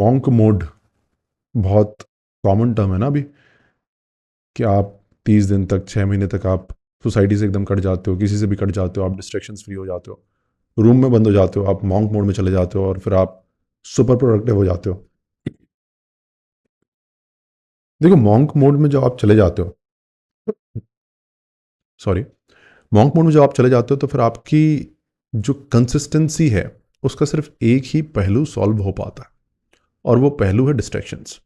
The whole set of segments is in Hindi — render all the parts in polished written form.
मॉन्क मोड बहुत कॉमन टर्म है ना अभी, कि आप 30 दिन तक 6 महीने तक आप सोसाइटी से एकदम कट जाते हो, किसी से भी कट जाते हो, आप डिस्ट्रैक्शंस फ्री हो जाते हो, रूम में बंद हो जाते हो, आप मॉन्क मोड में चले जाते हो और फिर आप सुपर प्रोडक्टिव हो जाते हो। देखो, मॉन्क मोड में जब आप चले जाते हो, सॉरी, मॉन्क मोड में जब आप चले जाते हो तो फिर आपकी जो कंसिस्टेंसी है उसका सिर्फ एक ही पहलू सॉल्व हो पाता है, और वो पहलू है डिस्ट्रैक्शंस।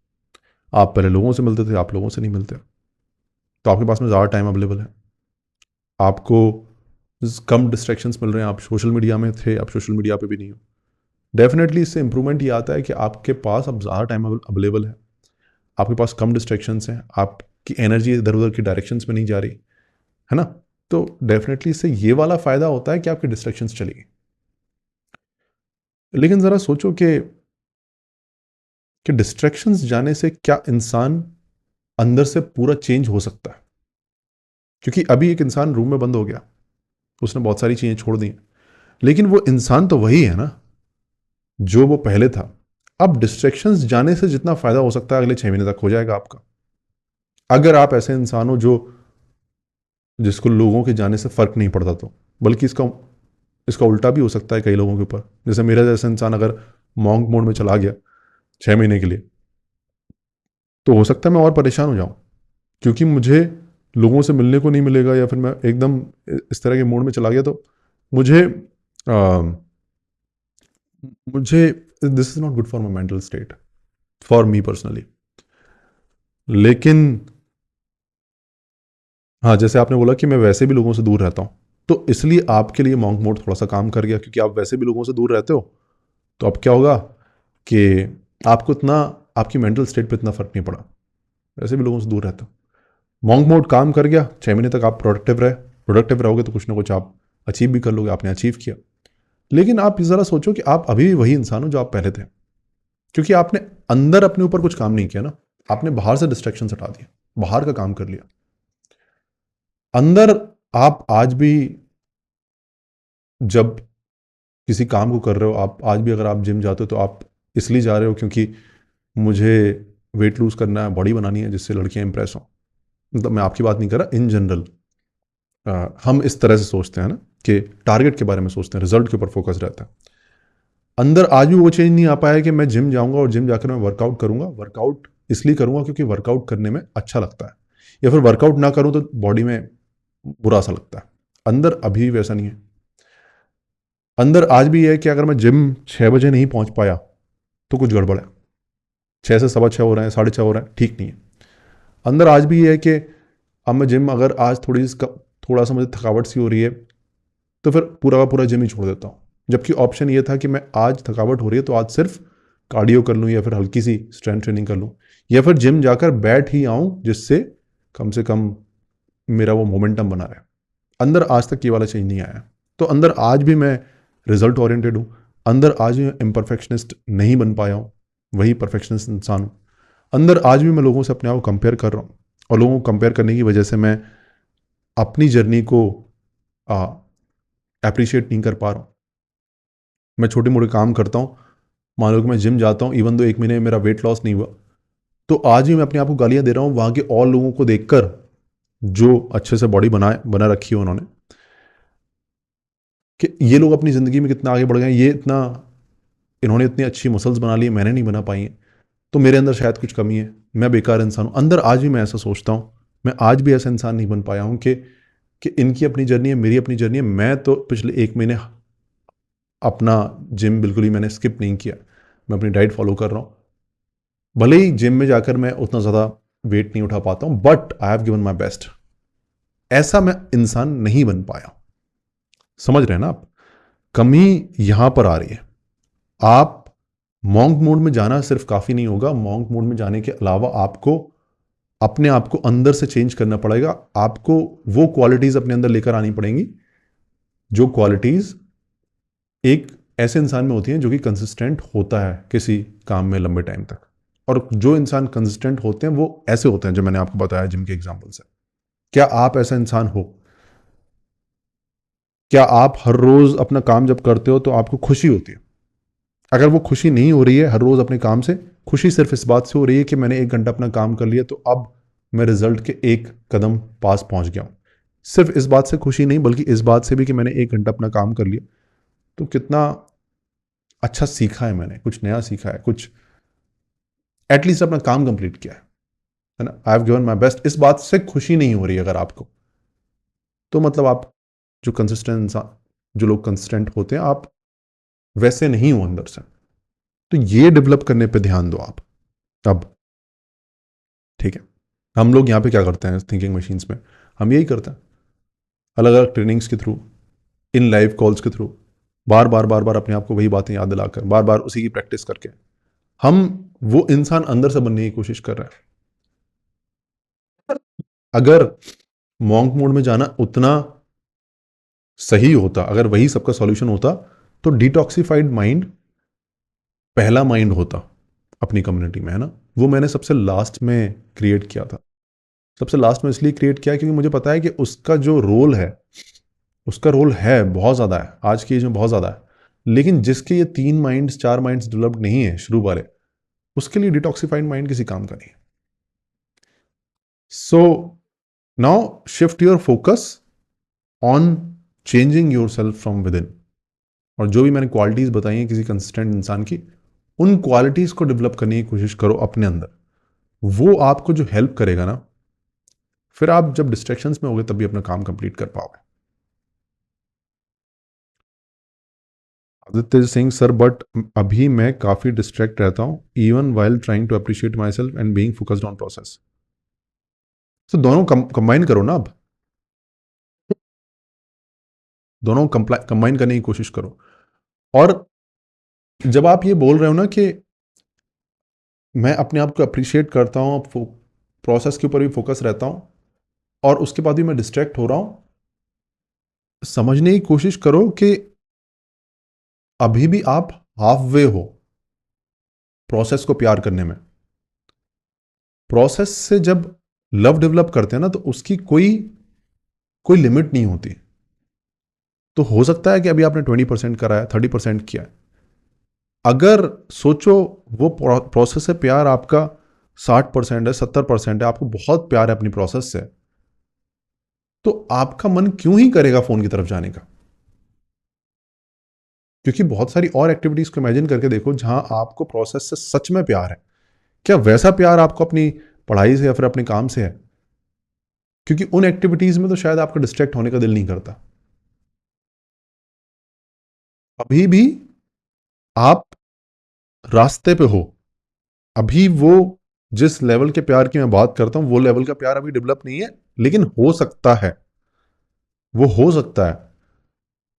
आप पहले लोगों से मिलते थे, आप लोगों से नहीं मिलते, तो आपके पास में ज़्यादा टाइम अवेलेबल है, आपको कम डिस्ट्रैक्शंस मिल रहे हैं, आप सोशल मीडिया में थे, आप सोशल मीडिया पे भी नहीं हो। डेफिनेटली इससे इंप्रूवमेंट ये आता है कि आपके पास अब ज़्यादा टाइम अवेलेबल है, आपके पास कम डिस्ट्रैक्शंस हैं, आपकी एनर्जी इधर उधर की डायरेक्शंस में नहीं जा रही है ना। तो डेफिनेटली इससे ये वाला फ़ायदा होता है कि आपकी डिस्ट्रैक्शंस चली गई। लेकिन ज़रा सोचो कि डिस्ट्रैक्शंस जाने से क्या इंसान अंदर से पूरा चेंज हो सकता है? क्योंकि अभी एक इंसान रूम में बंद हो गया, उसने बहुत सारी चीज़ें छोड़ दी, लेकिन वो इंसान तो वही है ना जो वो पहले था। अब डिस्ट्रैक्शंस जाने से जितना फ़ायदा हो सकता है अगले 6 महीने तक हो जाएगा आपका, अगर आप ऐसे इंसान हो जो जिसको लोगों के जाने से फ़र्क नहीं पड़ता। तो बल्कि इसका इसका उल्टा भी हो सकता है कई लोगों के ऊपर, जैसे मेरा जैसा इंसान अगर मॉन्क मोड में चला गया 6 महीने के लिए, तो हो सकता है मैं और परेशान हो जाऊं, क्योंकि मुझे लोगों से मिलने को नहीं मिलेगा, या फिर मैं एकदम इस तरह के मोड में चला गया तो मुझे आ, मुझे this is not good for my mental state, for me personally. लेकिन हाँ, जैसे आपने बोला कि मैं वैसे भी लोगों से दूर रहता हूँ, तो इसलिए आपके लिए मॉन्क मोड थोड़ा सा काम कर गया, क्योंकि आप वैसे भी लोगों से दूर रहते हो। तो अब क्या होगा कि आपको इतना, आपकी मेंटल स्टेट पे इतना फ़र्क नहीं पड़ा, वैसे भी लोगों से दूर रहते हो। मॉन्क मोड काम कर गया, 6 महीने तक आप प्रोडक्टिव रहोगे तो कुछ ना कुछ आप अचीव भी कर लोगे, आपने अचीव किया। लेकिन आप ज़रा सोचो कि आप अभी भी वही इंसान हो जो आप पहले थे, क्योंकि आपने अंदर अपने ऊपर कुछ काम नहीं किया ना, आपने बाहर से डिस्ट्रैक्शन हटा दिया, बाहर का काम कर लिया। अंदर आप आज भी जब किसी काम को कर रहे हो, आप आज भी अगर आप जिम जाते हो तो आप इसलिए जा रहे हो क्योंकि मुझे वेट लूज करना है, बॉडी बनानी है जिससे लड़कियां इंप्रेस हों। मतलब मैं आपकी बात नहीं कर रहा, इन जनरल हम इस तरह से सोचते हैं ना, कि टारगेट के बारे में सोचते हैं, रिजल्ट के ऊपर फोकस रहता है। अंदर आज भी वो चेंज नहीं आ पाया कि मैं जिम जाऊंगा और जिम जाकर मैं वर्कआउट करूंगा, वर्कआउट इसलिए करूंगा क्योंकि वर्कआउट करने में अच्छा लगता है, या फिर वर्कआउट ना करूं तो बॉडी में बुरा सा लगता है। अंदर अभी भी वैसा नहीं है। अंदर आज भी है कि अगर मैं जिम 6 बजे नहीं पहुंच पाया तो कुछ गड़बड़ है, 6 से 6:15 हो रहे हैं, 6:30 हो रहे हैं, ठीक नहीं है। अंदर आज भी है कि अब मैं जिम अगर आज थोड़ा सा मुझे थकावट सी हो रही है तो फिर पूरा का पूरा जिम ही छोड़ देता हूँ, जबकि ऑप्शन ये था कि मैं आज थकावट हो रही है तो आज सिर्फ कार्डियो कर लूँ, या फिर हल्की सी स्ट्रेंथ ट्रेनिंग कर लूँ, या फिर जिम जाकर बैठ ही आऊँ जिससे कम से कम मेरा वो मोमेंटम बना रहे। अंदर आज तक ये वाला चेंज नहीं आया। तो अंदर आज भी मैं रिजल्ट ओरिएंटेड हूँ, अंदर आज भी मैं इम्परफेक्शनिस्ट नहीं बन पाया हूँ, वही परफेक्शनिस्ट इंसान हूँ। अंदर आज भी मैं लोगों से अपने आप को कंपेयर कर रहा हूँ, और लोगों को कंपेयर करने की वजह से मैं अपनी जर्नी को अप्रिशिएट नहीं कर पा रहा हूँ। मैं छोटे मोटे काम करता हूँ, मान लो कि मैं जिम जाता हूँ, इवन दो 1 महीने में मेरा वेट लॉस नहीं हुआ, तो आज भी मैं अपने आप को गालियाँ दे रहा हूँ वहाँ के और लोगों को देखकर जो अच्छे से बॉडी बना रखी है उन्होंने, कि ये लोग अपनी ज़िंदगी में कितना आगे बढ़ गए, ये इतना, इन्होंने इतनी अच्छी मसल्स बना ली है, मैंने नहीं बना पाई हैं, तो मेरे अंदर शायद कुछ कमी है, मैं बेकार इंसान हूँ। अंदर आज भी मैं ऐसा सोचता हूँ। मैं आज भी ऐसा इंसान नहीं बन पाया हूँ कि इनकी अपनी जर्नी है, मेरी अपनी जर्नी है। मैं तो पिछले 1 महीने अपना जिम बिल्कुल ही मैंने स्किप नहीं किया, मैं अपनी डाइट फॉलो कर रहा हूँ। भले ही जिम में जाकर मैं उतना ज़्यादा वेट नहीं उठा पाता हूँ, but I have given my best. ऐसा मैं इंसान नहीं बन पाया। समझ रहे हैं ना आप? कमी यहां पर आ रही है। आप मॉन्क मोड में जाना सिर्फ काफ़ी नहीं होगा, मॉन्क मोड में जाने के अलावा आपको अपने आप को अंदर से चेंज करना पड़ेगा। आपको वो क्वालिटीज़ अपने अंदर लेकर आनी पड़ेंगी जो क्वालिटीज़ एक ऐसे इंसान में होती हैं जो कि कंसिस्टेंट होता है किसी काम में लंबे टाइम तक। और जो इंसान कंसिस्टेंट होते हैं वो ऐसे होते हैं जो मैंने आपको बताया जिम के एग्जाम्पल से। क्या आप ऐसा इंसान हो? क्या आप हर रोज अपना काम जब करते हो तो आपको खुशी होती है? अगर वो खुशी नहीं हो रही है हर रोज़ अपने काम से, खुशी सिर्फ इस बात से हो रही है कि मैंने 1 घंटा अपना काम कर लिया तो अब मैं रिजल्ट के 1 कदम पास पहुंच गया हूं, सिर्फ इस बात से खुशी नहीं बल्कि इस बात से भी कि मैंने 1 घंटा अपना काम कर लिया तो कितना अच्छा सीखा है, मैंने कुछ नया सीखा है, कुछ एटलीस्ट अपना काम कंप्लीट किया है ना, I have given my best. इस बात से खुशी नहीं हो रही अगर आपको, तो मतलब आप जो कंसिस्टेंट इंसान, जो लोग कंसिस्टेंट होते हैं, आप वैसे नहीं हो अंदर से। तो ये डेवलप करने पे ध्यान दो आप अब। ठीक है, हम लोग यहाँ पे क्या करते हैं थिंकिंग मशीन्स में, हम यही करते हैं अलग अलग ट्रेनिंग्स के थ्रू, इन लाइव कॉल्स के थ्रू, बार बार बार बार अपने आप को वही बातें याद दिलाकर, बार बार उसी की प्रैक्टिस करके हम वो इंसान अंदर से बनने की कोशिश कर रहे हैं। अगर मॉन्क मोड में जाना उतना सही होता, अगर वही सबका सॉल्यूशन होता, तो डिटॉक्सिफाइड माइंड पहला माइंड होता अपनी कम्युनिटी में, है ना। वो मैंने सबसे लास्ट में क्रिएट किया था। सबसे लास्ट में इसलिए क्रिएट किया क्योंकि मुझे पता है कि उसका जो रोल है, उसका रोल है बहुत ज़्यादा है, आज की एज में बहुत ज़्यादा है। लेकिन जिसके ये 3 माइंड्स 4 माइंड्स डेवलप्ड नहीं है शुरू वाले, उसके लिए डिटॉक्सिफाइड माइंड किसी काम का नहीं है। So now shift your focus on changing your self from with in. और जो भी मैंने क्वालिटीज बताई हैं किसी कंसिस्टेंट इंसान की, उन क्वालिटीज को डेवलप करने की कोशिश करो अपने अंदर। वो आपको जो हेल्प करेगा ना, फिर आप जब डिस्ट्रैक्शंस में होगे तब भी अपना काम कंप्लीट कर पाओगे। आदित्य सिंह सर, बट अभी मैं काफी डिस्ट्रैक्ट रहता हूं even while trying to appreciate my self and being focused on process. तो दोनों कंबाइन करो ना अब, दोनों कंबाइन करने की कोशिश करो। और जब आप ये बोल रहे हो ना कि मैं अपने आप को अप्रिशिएट करता हूँ, प्रोसेस के ऊपर भी फोकस रहता हूँ और उसके बाद भी मैं डिस्ट्रैक्ट हो रहा हूँ, समझने की कोशिश करो कि अभी भी आप हाफ वे हो प्रोसेस को प्यार करने में। प्रोसेस से जब लव डेवलप करते हैं ना, तो उसकी कोई कोई लिमिट नहीं होती। तो हो सकता है कि अभी आपने 20% करा है, 30% किया है। अगर सोचो वो प्रोसेस से प्यार आपका 60% है, 70% है, आपको बहुत प्यार है अपनी प्रोसेस से, तो आपका मन क्यों ही करेगा फोन की तरफ जाने का। क्योंकि बहुत सारी और एक्टिविटीज को इमेजिन करके देखो जहां आपको प्रोसेस से सच में प्यार है। क्या वैसा प्यार आपको अपनी पढ़ाई से या फिर अपने काम से है? क्योंकि उन एक्टिविटीज में तो शायद आपका डिस्ट्रैक्ट होने का दिल नहीं करता। अभी भी आप रास्ते पे हो, अभी वो जिस लेवल के प्यार की मैं बात करता हूं वो लेवल का प्यार अभी डेवलप नहीं है, लेकिन हो सकता है, वो हो सकता है।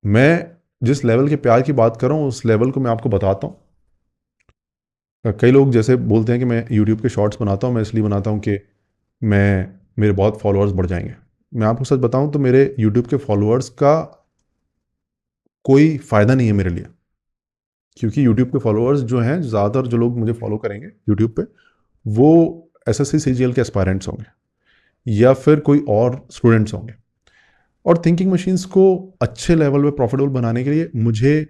मैं जिस लेवल के प्यार की बात कर रहा हूं उस लेवल को मैं आपको बताता हूं। कई लोग जैसे बोलते हैं कि मैं यूट्यूब के शॉर्ट्स बनाता हूं, मैं इसलिए बनाता हूं कि मैं मेरे बहुत फॉलोअर्स बढ़ जाएंगे। मैं आपको सच बताऊं तो मेरे यूट्यूब के फॉलोअर्स का कोई फ़ायदा नहीं है मेरे लिए। क्योंकि यूट्यूब के फॉलोअर्स जो हैं, ज़्यादातर जो लोग मुझे फॉलो करेंगे यूट्यूब पे, वो एसएससी सीजीएल के एस्पायरेंट्स होंगे या फिर कोई और स्टूडेंट्स होंगे। और थिंकिंग मशीन्स को अच्छे लेवल पे प्रॉफिटेबल बनाने के लिए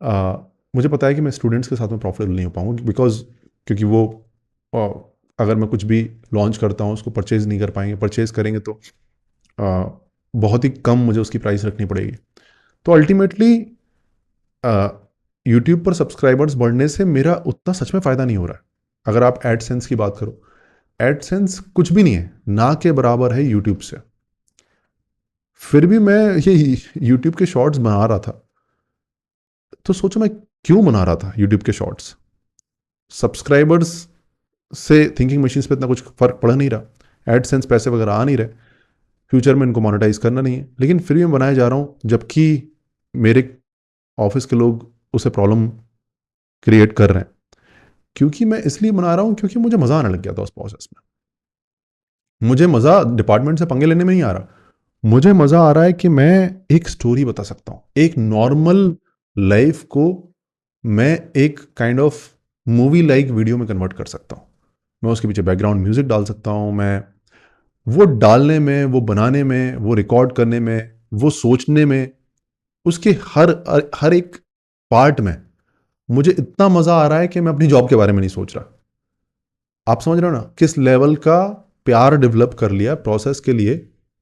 आ, मुझे पता है कि मैं स्टूडेंट्स के साथ में प्रॉफिटेबल नहीं हो पाऊंगा, क्योंकि वो आ, अगर मैं कुछ भी लॉन्च करता हूँ उसको परचेज नहीं कर पाएंगे, परचेज करेंगे तो आ, बहुत ही कम मुझे उसकी प्राइस रखनी पड़ेगी। तो अल्टीमेटली यूट्यूब पर सब्सक्राइबर्स बढ़ने से मेरा उतना सच में फ़ायदा नहीं हो रहा है। अगर आप एडसेंस की बात करो, एडसेंस कुछ भी नहीं है, ना के बराबर है यूट्यूब से। फिर भी मैं ये यूट्यूब के शॉर्ट्स बना रहा था। तो सोचो मैं क्यों बना रहा था यूट्यूब के शॉर्ट्स। सब्सक्राइबर्स से थिंकिंग मशीन्स पे इतना कुछ फर्क पड़ नहीं रहा, एडसेंस पैसे वगैरह आ नहीं रहे, फ्यूचर में इनको मोनेटाइज करना नहीं है, लेकिन फिर भी मैं बनाए जा रहा हूँ, जबकि मेरे ऑफिस के लोग उसे प्रॉब्लम क्रिएट कर रहे हैं। क्योंकि मैं इसलिए बना रहा हूँ क्योंकि मुझे मजा आने लग गया था उस प्रोसेस में। मुझे मजा डिपार्टमेंट से पंगे लेने में नहीं आ रहा, मुझे मजा आ रहा है कि मैं एक स्टोरी बता सकता हूँ, एक नॉर्मल लाइफ को मैं एक kind of movie like video में कन्वर्ट कर सकता हूँ। मैं उसके पीछे बैकग्राउंड म्यूजिक डाल सकता हूँ, मैं वो डालने में, वो बनाने में, वो रिकॉर्ड करने में, वो सोचने में, उसके हर हर एक पार्ट में मुझे इतना मजा आ रहा है कि मैं अपनी जॉब के बारे में नहीं सोच रहा। आप समझ रहे हो ना किस लेवल का प्यार डेवलप कर लिया प्रोसेस के लिए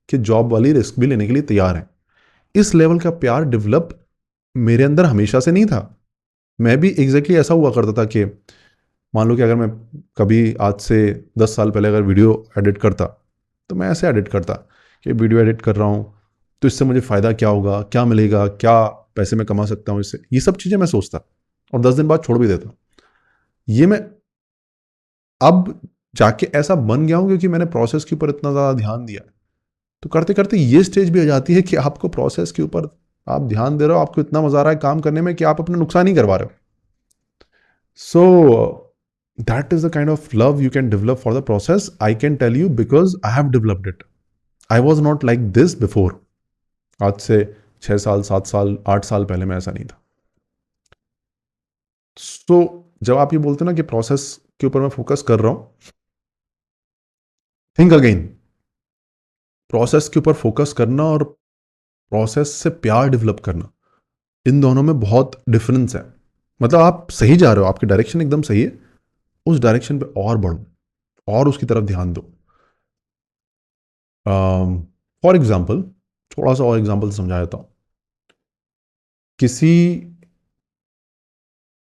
कि जॉब वाली रिस्क भी लेने के लिए तैयार है। इस लेवल का प्यार डेवलप मेरे अंदर हमेशा से नहीं था। मैं भी एग्जैक्टली ऐसा हुआ करता था कि मान लो कि अगर मैं कभी आज से 10 साल पहले अगर वीडियो एडिट करता तो मैं ऐसे एडिट करता कि वीडियो एडिट कर रहा हूँ तो इससे मुझे फ़ायदा क्या होगा, क्या मिलेगा, क्या पैसे मैं कमा सकता हूँ इससे, ये सब चीज़ें मैं सोचता और 10 दिन बाद छोड़ भी देता। ये मैं अब जाके ऐसा बन गया हूँ क्योंकि मैंने प्रोसेस के ऊपर इतना ज़्यादा ध्यान दिया है। तो करते करते ये स्टेज भी आ जाती है कि आपको प्रोसेस के ऊपर आप ध्यान दे रहे हो, आपको इतना मजा आ रहा है काम करने में कि आप अपना नुकसान ही करवा रहे हो। So that is the kind of love you can develop for the process. I can tell you because I have developed it. I was not like this before. आज से 6 साल 7 साल 8 साल पहले मैं ऐसा नहीं था। सो जब आप ये बोलते हैं ना कि प्रोसेस के ऊपर मैं फोकस कर रहा हूं, थिंक अगेन। प्रोसेस के ऊपर फोकस करना और प्रोसेस से प्यार डेवलप करना, इन दोनों में बहुत डिफरेंस है। मतलब आप सही जा रहे हो, आपकी डायरेक्शन एकदम सही है, उस डायरेक्शन पे और बढ़ो और उसकी तरफ ध्यान दो। फॉर एग्जाम्पल, थोड़ा सा और एग्जाम्पल समझा देता हूं। किसी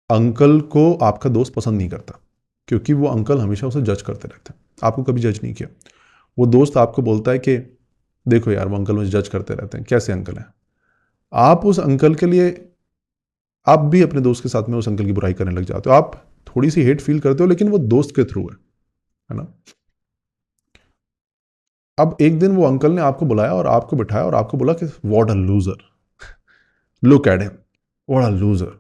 अंकल को आपका दोस्त पसंद नहीं करता क्योंकि वो अंकल हमेशा उसे जज करते रहते हैं। आपको कभी जज नहीं किया। वो दोस्त आपको बोलता है कि देखो यार वो अंकल मुझे जज करते रहते हैं, कैसे अंकल हैं। आप उस अंकल के लिए, आप भी अपने दोस्त के साथ में उस अंकल की बुराई करने लग जाते हो। आप थोड़ी सी हेट फील करते हो लेकिन वो दोस्त के थ्रू है ना। अब एक दिन वो अंकल ने आपको बुलाया और आपको बिठाया और आपको बोला कि what a loser, look at him, what a loser,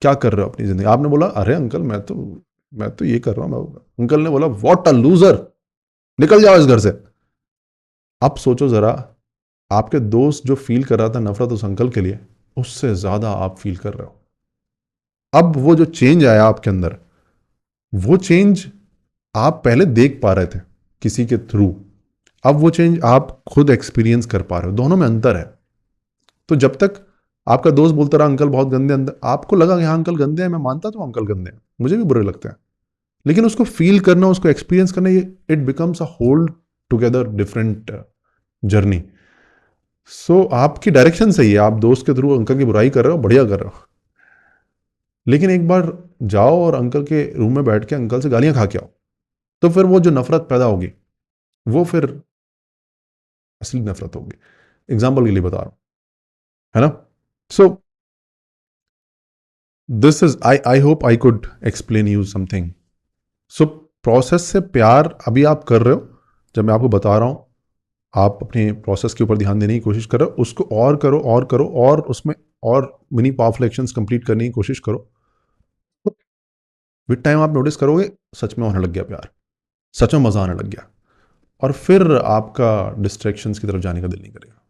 क्या कर रहे हो अपनी जिंदगी। आपने बोला अरे अंकल मैं तो ये कर रहा हूं। अंकल ने बोला व्हाट अ लूजर, निकल जाओ इस घर से। अब सोचो जरा, आपके दोस्त जो फील कर रहा था नफरत उस अंकल के लिए, उससे ज्यादा आप फील कर रहे हो। अब वो जो चेंज आया आपके अंदर, वो चेंज आप पहले देख पा रहे थे किसी के थ्रू, अब वो चेंज आप खुद एक्सपीरियंस कर पा रहे हो। दोनों में अंतर है। तो जब तक आपका दोस्त बोलता रहा अंकल बहुत गंदे, अंदर आपको लगा कि हाँ अंकल गंदे हैं, मैं मानता तो अंकल गंदे हैं, मुझे भी बुरे लगते हैं, लेकिन उसको फील करना, उसको एक्सपीरियंस करना, ये it becomes a whole together different journey. So आपकी डायरेक्शन सही है, आप दोस्त के थ्रू अंकल की बुराई कर रहे हो, बढ़िया कर रहे हो। लेकिन एक बार जाओ और अंकल के रूम में बैठ के अंकल से गालियां खा के आओ, तो फिर वो जो नफरत पैदा होगी वो फिर असली नफरत होगी। एग्जाम्पल के लिए बता रहा हूं, है ना। So this is, I hope I could explain you something. So process से प्यार अभी आप कर रहे हो, जब मैं आपको बता रहा हूं आप अपने प्रोसेस के ऊपर ध्यान देने की कोशिश कर रहे हो, उसको और करो और करो और उसमें और मिनी पावरफुल एक्शंस कंप्लीट करने की कोशिश करो। विद टाइम आप नोटिस करोगे सच में होने लग गया प्यार, सच में मजा आने लग गया, और फिर आपका डिस्ट्रैक्शंस की तरफ जाने का दिल नहीं करेगा।